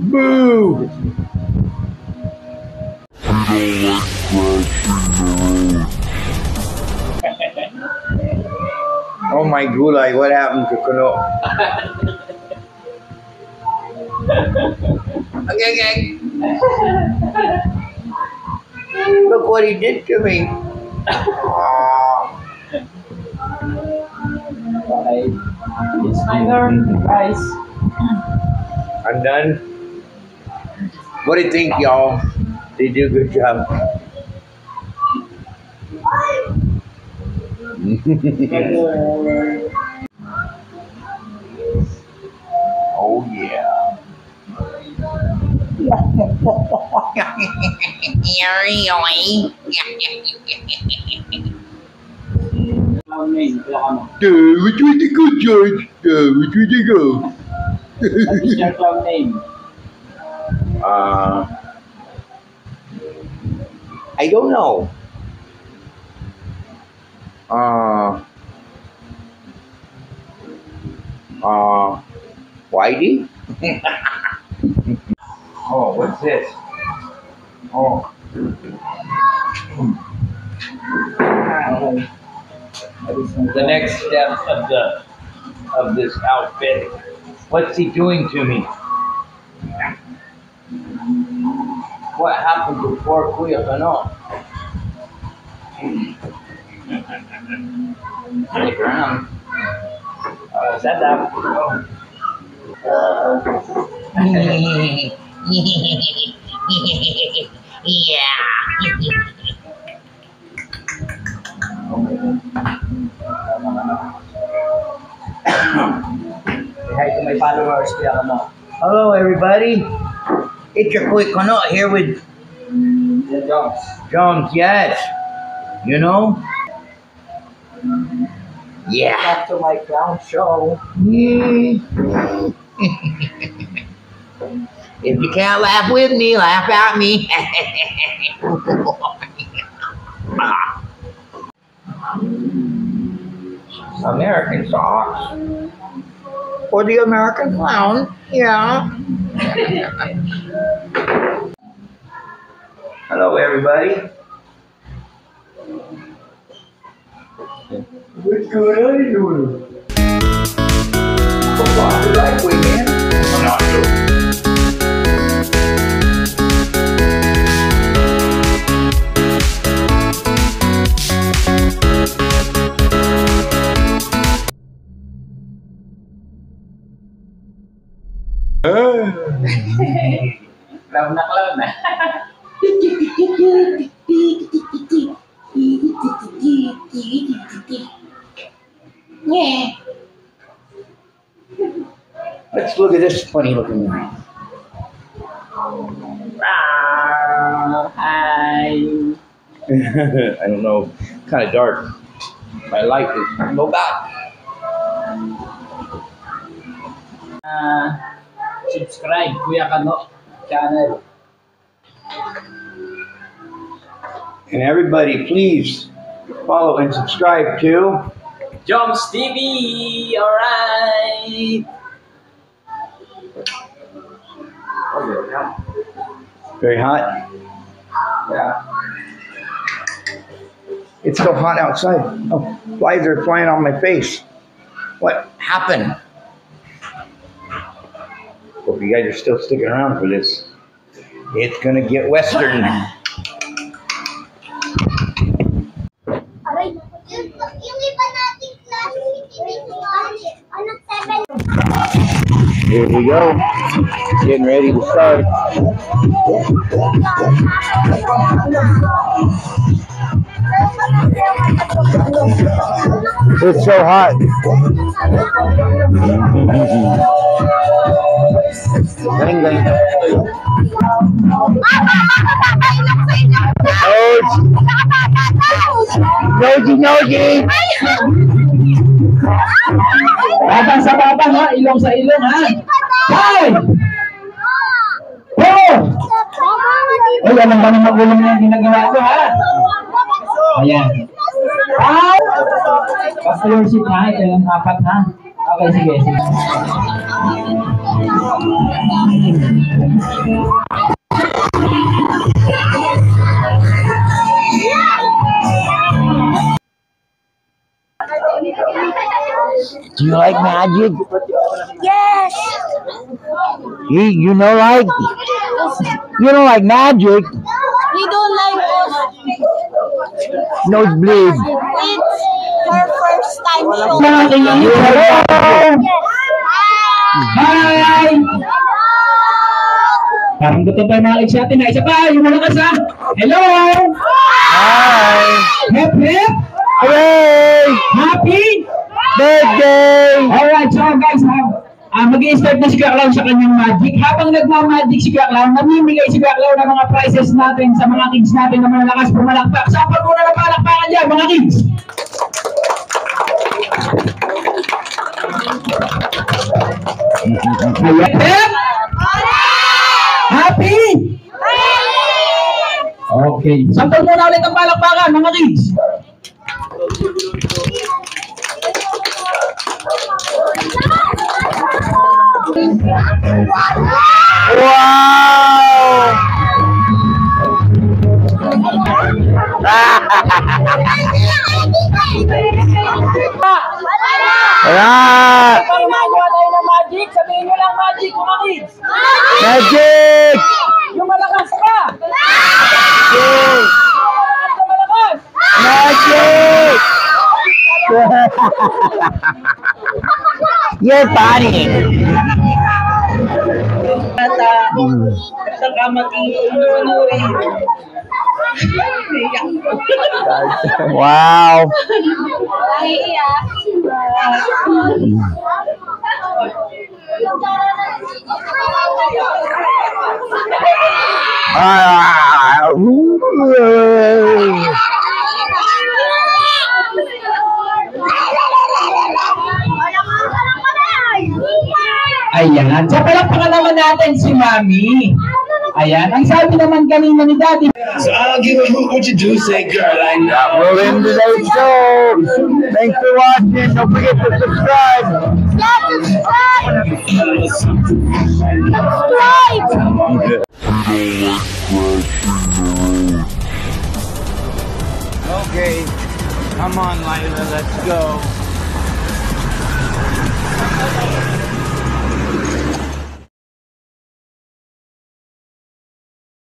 Boo! Oh my gulay, what happened to Kuno? Okay. Look what he did to me. It's my turn, guys. I'm done. What do you think, y'all? They do a good job. Oh yeah. Which way to go, George? Which way to go? What is your clown name? I don't know. Whitey? Oh, what's this? Oh. The next step of this outfit. What's he doing to me? What happened before Kuya Kano? Stick around. Set up. Hi to my followers, Kuya Kano. Hello, everybody. It's your Kuya Kano here with Jones. Yes. You know? Yeah. Back to my clown show. If you can't laugh with me, laugh at me. American socks. For the American clown, yeah. Hello, everybody. What's going on here? Like we can. I'm not sure. Clown na. Let's look at this funny looking guy. Hi. I don't know, kind of dark. My light is no bad. Subscribe, Kuya Kano channel. And everybody, please follow and subscribe to Joms TV, alright. Very hot. Yeah. It's so hot outside. Oh, flies are flying on my face. What happened? Hope you guys are still sticking around for this. It's gonna get western. Here we go. Getting ready to start. It's so hot. Galing, galing. Noji! Batang sa batang ha, ilong sa ilong ha. Hoy! Oh! Uy, alam ba ng magulang na yung ginagawa ko ha? Ayan. Ah! Basta your seat ha, ito yung apat ha. Okay, sige. like magic? Yes. You know like? You don't like magic? We don't like Nosebleed. It's her first time show. Mga kids, hello! Hi! Parang gusto pa yung mga kids natin na isa pa, yung malakas ha. Hello! Hi! Hep, hep! Hooray! Happy! Birthday! Alright, so guys, mag-i-start na si Kuya Clown sa kanyang magic. Habang nagmamagic si Kuya Clown, namimigay si Kuya Clown ng mga prizes natin sa mga kids natin na malalakas pumalakpak. Sapan muna na palakpakan dyan, mga kids! Hep, hep! Happy! Okay. Sampal muna ulit ang palakpakan, mga kids. Wow! Wala! Para magawa tayo ng magic, sabihin nyo lang magic, mga kids. Magic! Yung malakas pa. Magic! Malakas. Magic! You're funny. Sa kamating manurin. Wow. Ayan. So, palakpakan naman natin si Mami. Ayan. Ang sabi naman kanina ni Daddy. So I don't give a hoot what you do, say girl, I know. We're in today's show. Thanks for watching. Don't forget to subscribe. Okay, come on, Lila, let's go.